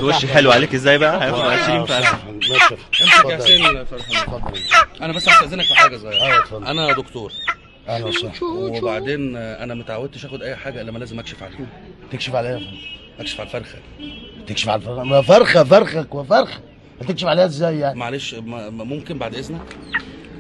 شفت وشي حلو عليك ازاي بقى؟ هياخد 20 فرخه. امسك يا حسين فرحة. انا بس هستأذنك في حاجه صغيره. انا دكتور. اهلا وسهلا. وبعدين انا متعودتش اخد اي حاجه الا ما لازم اكشف عليها. تكشف عليها يا فندم؟ اكشف على الفرخه. تكشف على الفرخه؟ ما فرخه فرخك وفرخه، هتكشف عليها ازاي يعني؟ معلش ممكن بعد اذنك؟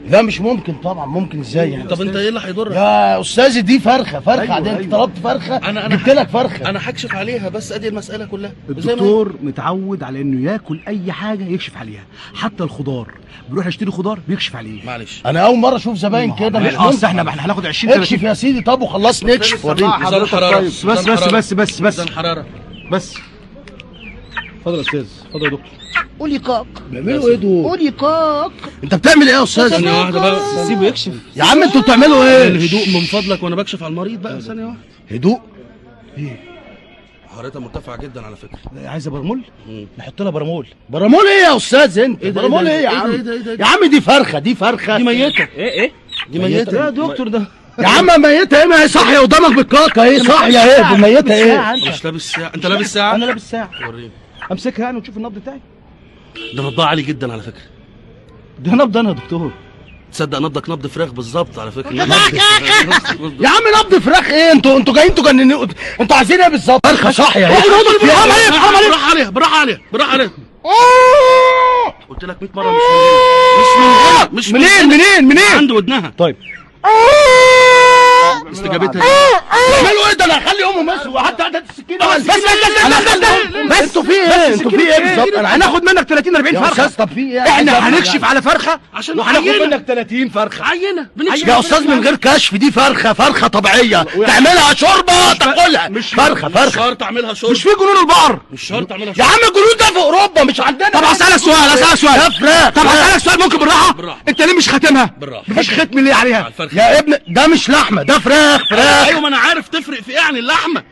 لا مش ممكن طبعا. ممكن ازاي يعني؟ طب انت ايه اللي هيضرك؟ يا استاذي دي فرخه فرخه عاديه. انت طلبت فرخه أنا جبت لك فرخه. انا هكشف عليها بس ادي المساله كلها. الدكتور متعود على انه ياكل اي حاجه يكشف عليها، حتى الخضار بيروح يشتري خضار بيكشف عليه. معلش انا اول مره اشوف زباين كده. مش اصل احنا هناخد 20 اكشف يا سيدي. طب وخلص نكشف وريني. ميزان الحراره. بس ميزان الحراره. بس اتفضل يا استاذ، اتفضل يا دكتور. قولي كاك. بيعملوا ايه دول؟ قولي كاك. انت بتعمل ايه يا استاذ؟ ثانيه واحده بقى، سيبه يكشف يا عم. انتوا بتعملوا ايه؟ الهدوء من فضلك وانا بكشف على المريض بقى. ثانيه واحده. هدوء؟ حرارتها مرتفعه جدا على فكره. عايزه برمول؟ نحط لها برمول. برامول ايه يا استاذ انت؟ إيه ده؟ برامول ايه يا عم؟ يا عم دي فرخه. دي فرخه. دي ميته. ايه دي ميته يا دكتور ده يا عم ميته ايه؟ ما هي صاحيه قدامك بالكاكا. ايه صاحيه ايه؟ دي ميته ايه؟ مش لابس ساعه. انت لابس ساعه؟ انا لابس ساعه. وريني. امسكها يعني وتشوف النبض بتاعي. ده نبضها عالي جدا على فكره. ده نبض انا يا دكتور. تصدق نبضك نبض فراخ بالظبط على فكره. يا عم نبض فراخ ايه؟ انتوا جايين تجننوا. انتوا عايزين ايه بالظبط؟ فرخه صاحيه ايه؟ حرام عليك حرام عليك. بالراحه عليها بالراحه عليها بالراحه عليها. قلت لك 100 مره مش من هنا. منين؟ عند ودنها. طيب استجابتها اعملوا ايه ده؟ انا هخلي امه مسوا. وحتى عدد السكينه. بس انتوا في ايه؟ انتوا في ايه بالظبط؟ انا هناخد منك 30 40 يا فرخه. استاذ طب في ايه؟ احنا هنكشف على فرخه عشان وهناخد عينة. منك 30 فرخه. عينه بنكشف. يا استاذ من غير كشف. دي فرخه طبيعيه. تعملها شوربه تاكلها. فرخه. شرط اعملها شرب. مش في جنون البقر؟ مش شرط اعملها يا شرب. عم الجنود ده في اوروبا مش عندنا. طب هسألك سؤال ده فراخ. طب هسألك سؤال ممكن بالراحه؟ بالراحة. انت ليه مش خاتمها؟ بالراحه. مفيش ختم ليه عليها؟ الفرخه. يا ابن ده مش لحمه. ده فراخ. ايوه ما انا عارف تفرق في ايه عن اللحمه.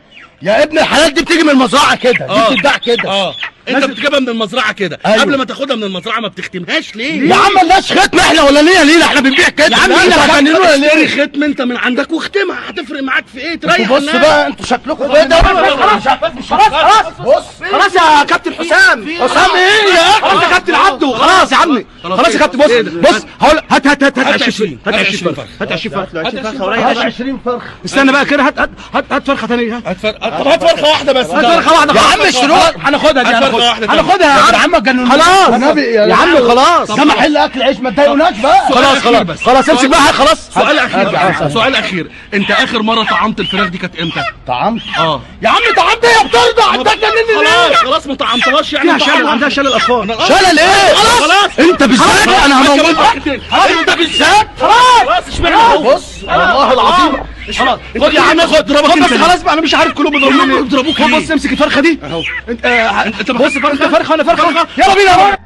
يا ابن الحلال دي بتيجي من المزرعه كده. دي بتتباع كده. انت بتجيبها من المزرعه كده. أيوة. قبل ما تاخدها من المزرعه ما بتختمهاش ليه؟ يا عم مالناش ختم احنا ولا ليه احنا بنبيع كده. يا عم انتوا هتجننونا اشتري ليه؟ ختم انت من عندك واختمها. هتفرق معاك في ايه؟ تريح بص الناس. بقى انتوا شكلكم ايه ده؟ خلاص بص. خلاص يا كابتن حسام. حسام ايه يا اخي؟ انت كابتن عبده. خلاص يا عمي. خلاص يا كابتن. بص هقول هات 20 هات 20 فرخه. هات 20 فرخه. هات 20 فرخه. استنى بقى كده. هات فرخه ثانيه. هات فرخه واحده بس. هات فرخه واحده. يا عم اشتروها. هناخدها دي. هات فرخة واحدة هناخدها يا عم اتجننوا. خلاص النبي يا عم خلاص. ده محل اكل عيش ما تضايقوناش بقى. خلاص امسك بقى. خلاص سؤال اخير. سؤال اخير. انت اخر مره طعمت الفراخ دي كانت امتى؟ طعمت؟ يا عم طعمت ايه يا بترضع؟ انت اتجنني ليه؟ خلاص ما طعمتهاش يعني. فيها شلل. عندها شلل اطفال. شلل ايه؟ خلاص انت بالذات انا هموتك. انت بالذات خلاص اشمعنى بص والله العظيم. خلاص خد يا عم خد اضربك بس انت. خلاص بقى انا مش عارف كلهم بيضربوني. بيضربوك بص امسك الفرخه دي. اهو. انت بص انت فرخه وانا فرخه. يلا بينا.